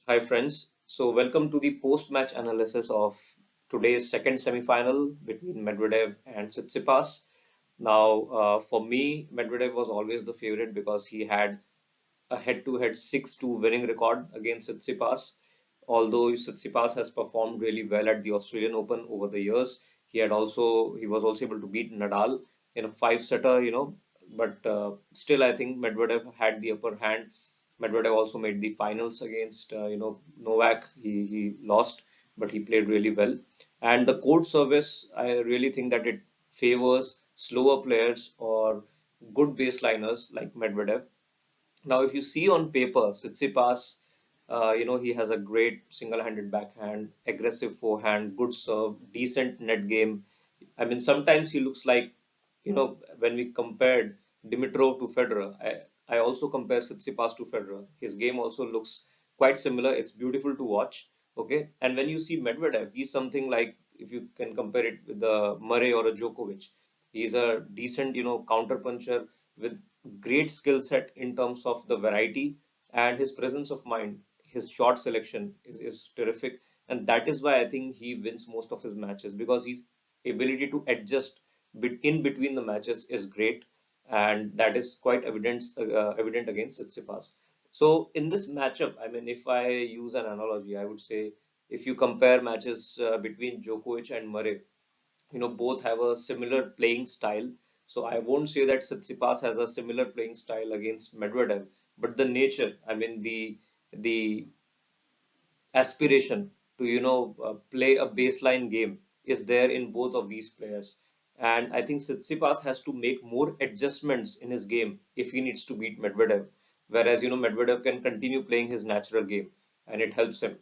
Hi friends. So welcome to the post-match analysis of today's second semi-final between Medvedev and Tsitsipas. Now, for me, Medvedev was always the favorite because he had a head-to-head 6-2 winning record against Tsitsipas. Although Tsitsipas has performed really well at the Australian Open over the years, he was also able to beat Nadal in a five-setter, but still I think Medvedev had the upper hand. Medvedev also made the finals against Novak. He lost, but he played really well. And the court service, I really think that it favors slower players or good baseliners like Medvedev. Now, if you see on paper, Tsitsipas, he has a great single-handed backhand, aggressive forehand, good serve, decent net game. I mean, sometimes he looks like, when we compared Dimitrov to Federer, I also compare Tsitsipas to Federer. His game also looks quite similar. It's beautiful to watch. Okay. And when you see Medvedev, he's something like, if you can compare it with a Murray or a Djokovic, he's a decent, counter puncher with great skill set in terms of the variety and his presence of mind. His shot selection is terrific, and that is why I think he wins most of his matches because his ability to adjust in between the matches is great, and that is quite evident against Tsitsipas. So in this matchup, I mean, if I use an analogy, I would say if you compare matches between Djokovic and Murray, both have a similar playing style. So I won't say that Tsitsipas has a similar playing style against Medvedev, but the nature, I mean the aspiration to play a baseline game is there in both of these players. And I think Tsitsipas has to make more adjustments in his game if he needs to beat Medvedev, whereas Medvedev can continue playing his natural game and it helps him.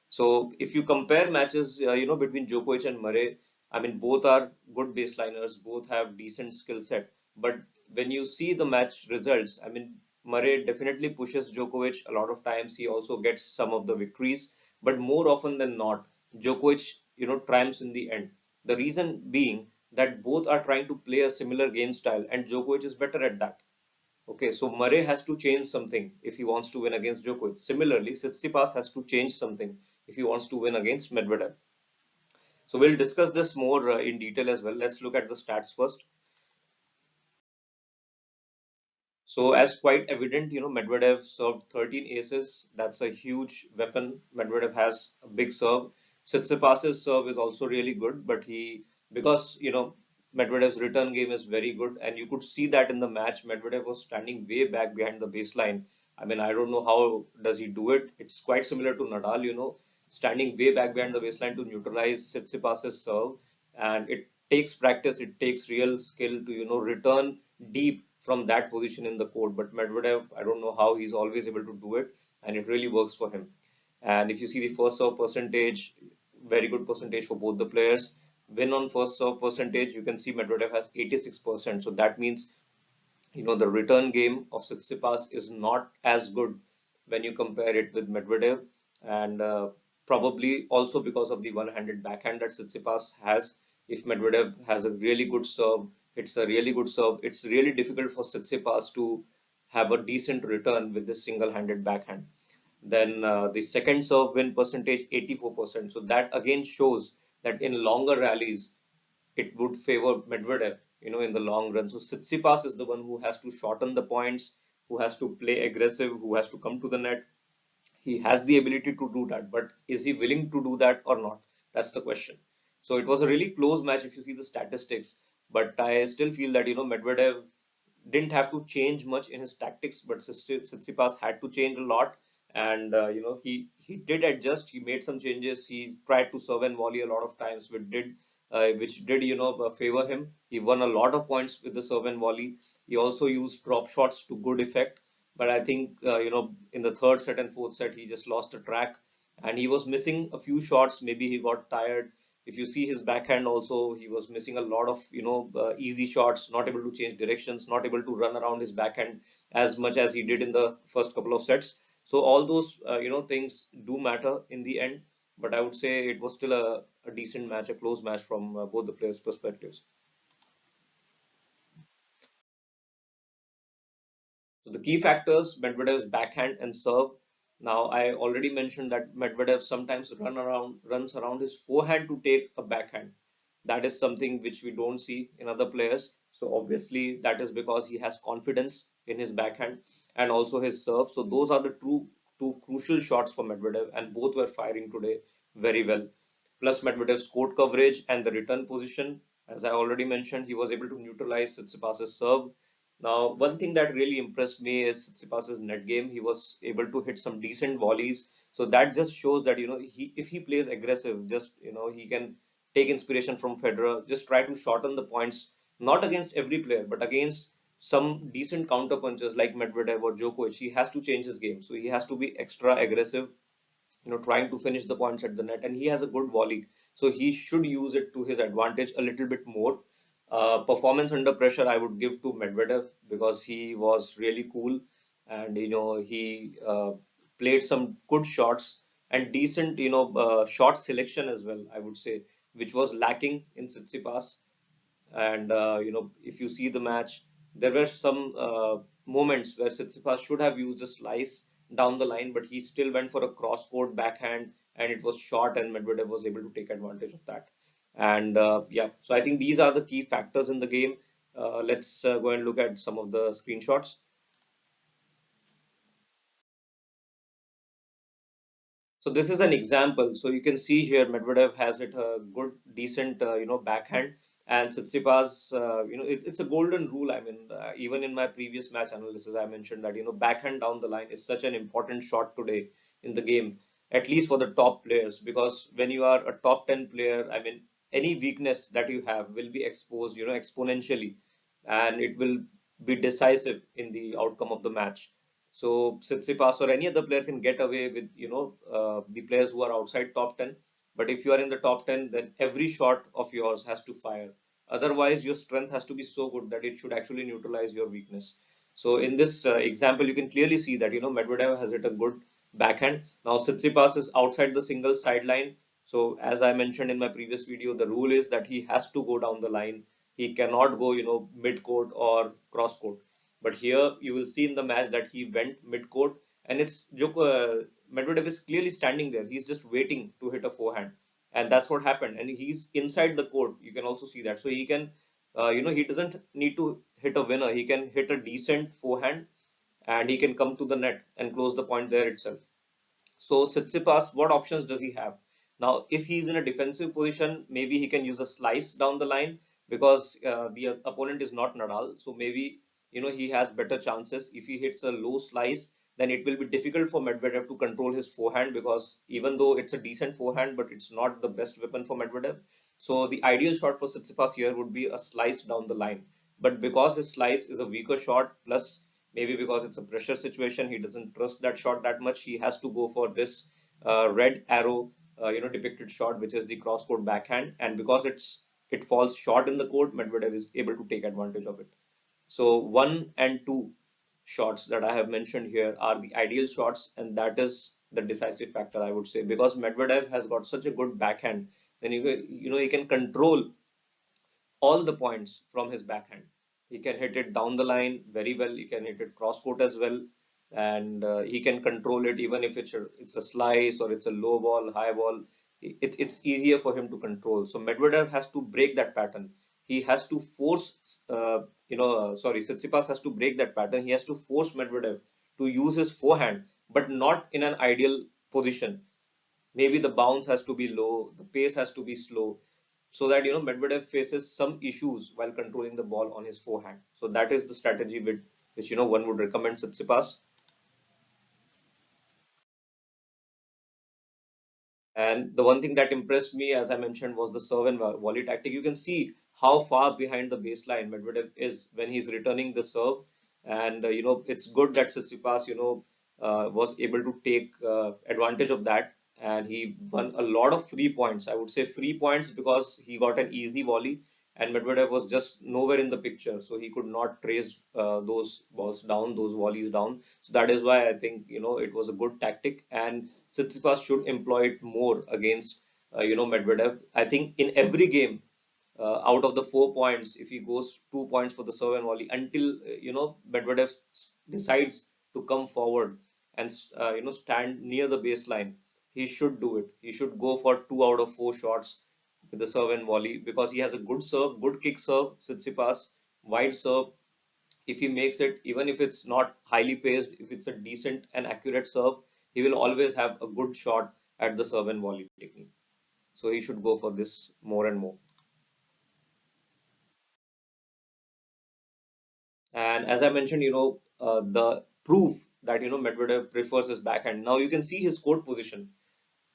So if you compare matches, between Djokovic and Murray, I mean, both are good baseliners, both have decent skill set. But when you see the match results, I mean, Murray definitely pushes Djokovic a lot of times. He also gets some of the victories, but more often than not, Djokovic, triumphs in the end. The reason being that both are trying to play a similar game style, and Djokovic is better at that. Okay, so Murray has to change something if he wants to win against Djokovic. Similarly, Tsitsipas has to change something if he wants to win against Medvedev. So we'll discuss this more in detail as well. Let's look at the stats first. So as quite evident, Medvedev served 13 aces. That's a huge weapon. Medvedev has a big serve. Tsitsipas's serve is also really good, but because Medvedev's return game is very good, and you could see that in the match. Medvedev was standing way back behind the baseline. I mean, I don't know how does he do it. It's quite similar to Nadal, standing way back behind the baseline to neutralize Tsitsipas's serve, and it takes practice. It takes real skill to return deep from that position in the court. But Medvedev, I don't know how he's always able to do it, and it really works for him. And if you see the first serve percentage, very good percentage for both the players. Win on first serve percentage, you can see Medvedev has 86%. So that means, the return game of Tsitsipas is not as good when you compare it with Medvedev. And probably also because of the one-handed backhand that Tsitsipas has. If Medvedev has a really good serve, it's a really good serve. It's really difficult for Tsitsipas to have a decent return with this single-handed backhand. Then the second serve win percentage 84%. So that again shows that in longer rallies it would favor Medvedev, in the long run. So Tsitsipas is the one who has to shorten the points, who has to play aggressive, who has to come to the net. He has the ability to do that, but is he willing to do that or not? That's the question. So it was a really close match if you see the statistics, but I still feel that Medvedev didn't have to change much in his tactics, but Tsitsipas had to change a lot, and he did adjust. He made some changes. He tried to serve and volley a lot of times, which did favor him. He won a lot of points with the serve and volley. He also used drop shots to good effect, but I think in the third set and fourth set he just lost a track, and he was missing a few shots. Maybe he got tired. If you see his backhand also, he was missing a lot of easy shots, not able to change directions, not able to run around his backhand as much as he did in the first couple of sets. So all those things do matter in the end, but I would say it was still a decent match, a close match from both the players' perspectives. So the key factors: Medvedev's backhand and serve. Now, I already mentioned that Medvedev sometimes runs around his forehand to take a backhand. That is something which we don't see in other players. So obviously that is because he has confidence in his backhand and also his serve. So those are the two crucial shots for Medvedev, and both were firing today very well. Plus Medvedev's court coverage and the return position, as I already mentioned, he was able to neutralize Tsitsipas's serve. Now, one thing that really impressed me is Tsitsipas's net game. He was able to hit some decent volleys. So that just shows that, he if he plays aggressive, just, he can take inspiration from Federer, just try to shorten the points, not against every player, but against some decent counter punchers like Medvedev or Djokovic. He has to change his game. So he has to be extra aggressive, trying to finish the points at the net. And he has a good volley, so he should use it to his advantage a little bit more. Performance under pressure, I would give to Medvedev because he was really cool, and he played some good shots and decent, shot selection as well, I would say, which was lacking in Tsitsipas. And if you see the match, there were some moments where Tsitsipas should have used a slice down the line, but he still went for a cross-court backhand, and it was short, and Medvedev was able to take advantage of that. And yeah, so I think these are the key factors in the game. Let's go and look at some of the screenshots. So this is an example. So you can see here Medvedev has it a good, decent, backhand, and Tsitsipas, it's a golden rule. I mean, even in my previous match analysis, I mentioned that backhand down the line is such an important shot today in the game, at least for the top players, because when you are a top 10 player, I mean, any weakness that you have will be exposed, exponentially, and it will be decisive in the outcome of the match. So Tsitsipas or any other player can get away with the players who are outside top 10. But if you are in the top 10, then every shot of yours has to fire. Otherwise, your strength has to be so good that it should actually neutralize your weakness. So in this example, you can clearly see that Medvedev has hit a good backhand. Now Tsitsipas is outside the single sideline. So as I mentioned in my previous video, the rule is that he has to go down the line. He cannot go mid court or cross court. But here you will see in the match that he went mid court, and Medvedev is clearly standing there. He's just waiting to hit a forehand, and that's what happened. And he's inside the court. You can also see that. So he can, he doesn't need to hit a winner. He can hit a decent forehand, and he can come to the net and close the point there itself. So Tsitsipas, what options does he have? Now, if he's in a defensive position, maybe he can use a slice down the line because the opponent is not Nadal. So maybe he has better chances. If he hits a low slice, then it will be difficult for Medvedev to control his forehand because even though it's a decent forehand, but it's not the best weapon for Medvedev. So the ideal shot for Tsitsipas here would be a slice down the line. But because his slice is a weaker shot, plus maybe because it's a pressure situation, he doesn't trust that shot that much. He has to go for this red arrow, depicted shot, which is the cross court backhand. And because it falls short in the court, Medvedev is able to take advantage of it. So one and two shots that I have mentioned here are the ideal shots, and that is the decisive factor, I would say, because Medvedev has got such a good backhand. Then he can control all the points from his backhand. He can hit it down the line very well. He can hit it cross court as well, and he can control it even if it's a slice or it's a low ball, high ball. It's easier for him to control. So Medvedev has to break that pattern. He has to force, sorry, Tsitsipas has to break that pattern. He has to force Medvedev to use his forehand, but not in an ideal position. Maybe the bounce has to be low, the pace has to be slow, so that Medvedev faces some issues while controlling the ball on his forehand. So that is the strategy which one would recommend Tsitsipas. And the one thing that impressed me, as I mentioned, was the serve and volley tactic. You can see how far behind the baseline Medvedev is when he's returning the serve. And, it's good that Tsitsipas, was able to take advantage of that. And he won a lot of free points. I would say free points because he got an easy volley and Medvedev was just nowhere in the picture. So he could not trace those balls down, those volleys down. So that is why I think, it was a good tactic. And Tsitsipas should employ it more against, Medvedev. I think in every game, out of the 4 points, if he goes 2 points for the serve and volley until Medvedev decides to come forward and stand near the baseline, he should do it. He should go for 2 out of 4 shots with the serve and volley because he has a good serve, good kick serve. Tsitsipas, wide serve. If he makes it, even if it's not highly paced, if it's a decent and accurate serve, he will always have a good shot at the serve and volley technique. So he should go for this more and more. And as I mentioned, the proof that Medvedev prefers his backhand. Now you can see his court position.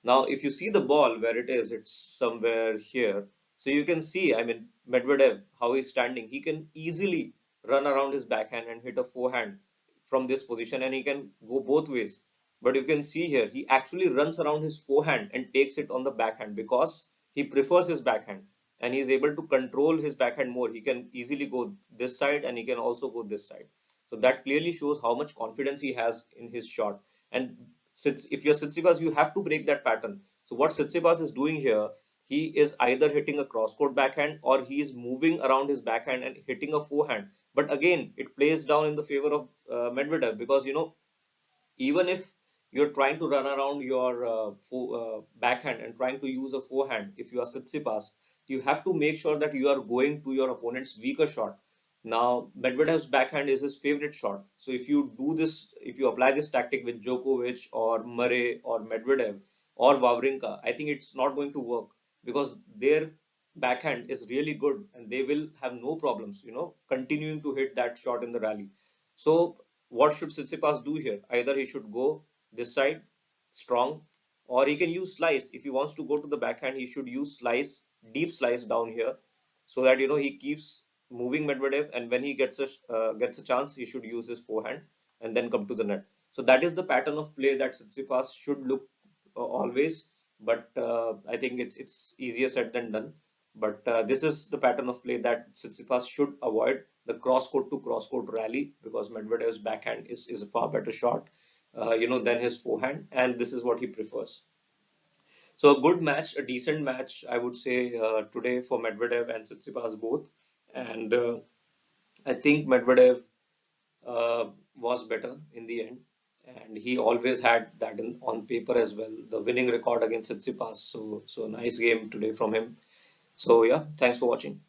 Now, if you see the ball where it is, it's somewhere here. So you can see, I mean, Medvedev, how he's standing. He can easily run around his backhand and hit a forehand from this position, and he can go both ways. But you can see here, he actually runs around his forehand and takes it on the backhand because he prefers his backhand and he's able to control his backhand more. He can easily go this side and he can also go this side. So that clearly shows how much confidence he has in his shot. And if you're Tsitsipas, you have to break that pattern. So what Tsitsipas is doing here, he is either hitting a cross-court backhand or he is moving around his backhand and hitting a forehand. But again, it plays down in the favor of Medvedev because even if you're trying to run around your backhand and trying to use a forehand, if you are Tsitsipas, you have to make sure that you are going to your opponent's weaker shot. Now, Medvedev's backhand is his favorite shot. So if you do this, if you apply this tactic with Djokovic or Murray or Medvedev or Wawrinka, I think it's not going to work because their backhand is really good and they will have no problems, continuing to hit that shot in the rally. So what should Tsitsipas do here? Either he should go this side, strong, or he can use slice. If he wants to go to the backhand, he should use slice, deep slice down here, so that he keeps moving Medvedev, and when he gets a chance, he should use his forehand and then come to the net. So that is the pattern of play that Tsitsipas should look always. But I think it's easier said than done. But this is the pattern of play that Tsitsipas should avoid, the cross-court to cross-court rally, because Medvedev's backhand is a far better shot, than his forehand, and this is what he prefers. So a good match, a decent match, I would say today for Medvedev and Tsitsipas both, and I think Medvedev was better in the end, and he always had that on paper as well, the winning record against Tsitsipas. So nice game today from him. So yeah, thanks for watching.